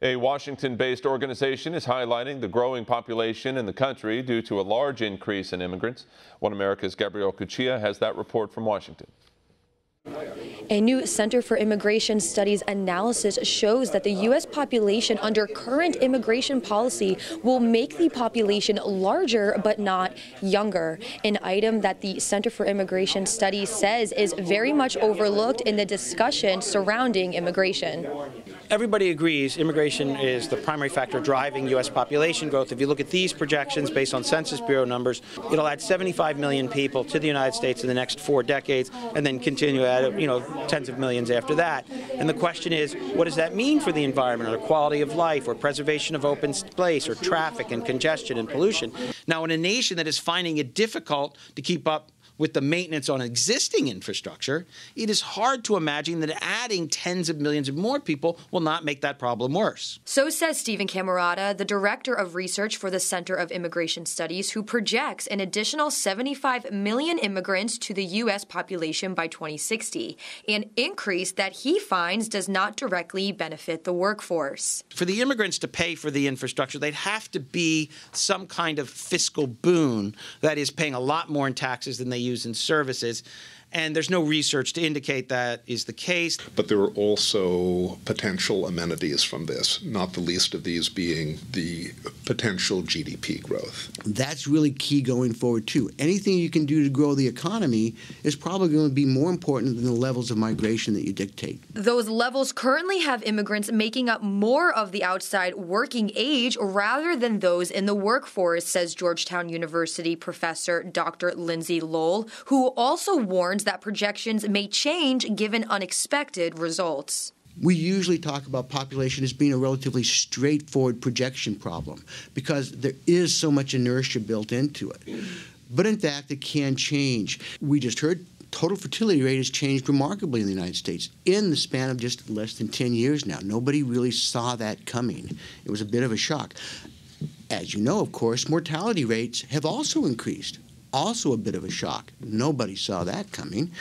A Washington-based organization is highlighting the growing population in the country due to a large increase in immigrants. One America's Gabrielle Cuccia has that report from Washington. A new Center for Immigration Studies analysis shows that the U.S. population under current immigration policy will make the population larger but not younger, an item that the Center for Immigration Studies says is very much overlooked in the discussion surrounding immigration. Everybody agrees immigration is the primary factor driving U.S. population growth. If you look at these projections based on Census Bureau numbers, it'll add 75 million people to the United States in the next 4 decades and then continue to add, tens of millions after that. And the question is, what does that mean for the environment or quality of life or preservation of open space or traffic and congestion and pollution? Now, in a nation that is finding it difficult to keep up with the maintenance on existing infrastructure, it is hard to imagine that adding tens of millions of more people will not make that problem worse. So says Stephen Camerata, the director of research for the Center of Immigration Studies, who projects an additional 75 million immigrants to the U.S. population by 2060, an increase that he finds does not directly benefit the workforce. For the immigrants to pay for the infrastructure, they'd have to be some kind of fiscal boon, that is, paying a lot more in taxes than they use in services, and there's no research to indicate that is the case. But there are also potential amenities from this, not the least of these being the potential GDP growth. That's really key going forward, too. Anything you can do to grow the economy is probably going to be more important than the levels of migration that you dictate. Those levels currently have immigrants making up more of the outside working age rather than those in the workforce, says Georgetown University professor Dr. Lindsay Lowell, who also warns that projections may change given unexpected results. We usually talk about population as being a relatively straightforward projection problem because there is so much inertia built into it. But in fact, it can change. We just heard total fertility rate has changed remarkably in the United States in the span of just less than 10 years now. Nobody really saw that coming. It was a bit of a shock. As you know, of course, mortality rates have also increased. Also a bit of a shock. Nobody saw that coming.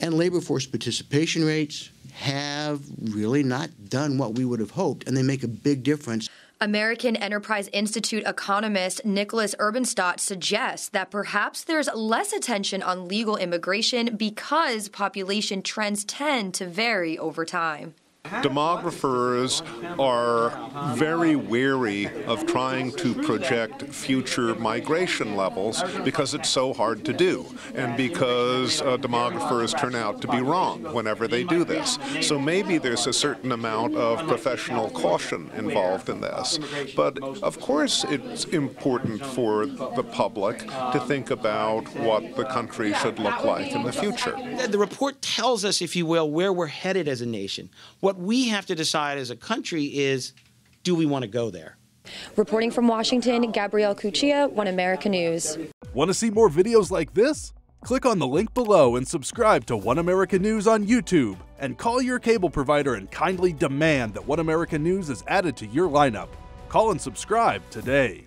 And labor force participation rates have really not done what we would have hoped, and they make a big difference. American Enterprise Institute economist Nicholas Urbanstadt suggests that perhaps there's less attention on legal immigration because population trends tend to vary over time. Demographers are very wary of trying to project future migration levels because it's so hard to do, and because demographers turn out to be wrong whenever they do this. So maybe there's a certain amount of professional caution involved in this. But of course it's important for the public to think about what the country should look like in the future. The report tells us, if you will, where we're headed as a nation. What we have to decide as a country is, do we want to go there? Reporting from Washington, Gabrielle Cuccia, One America News. Want to see more videos like this? Click on the link below and subscribe to One America News on YouTube. And call your cable provider and kindly demand that One America News is added to your lineup. Call and subscribe today.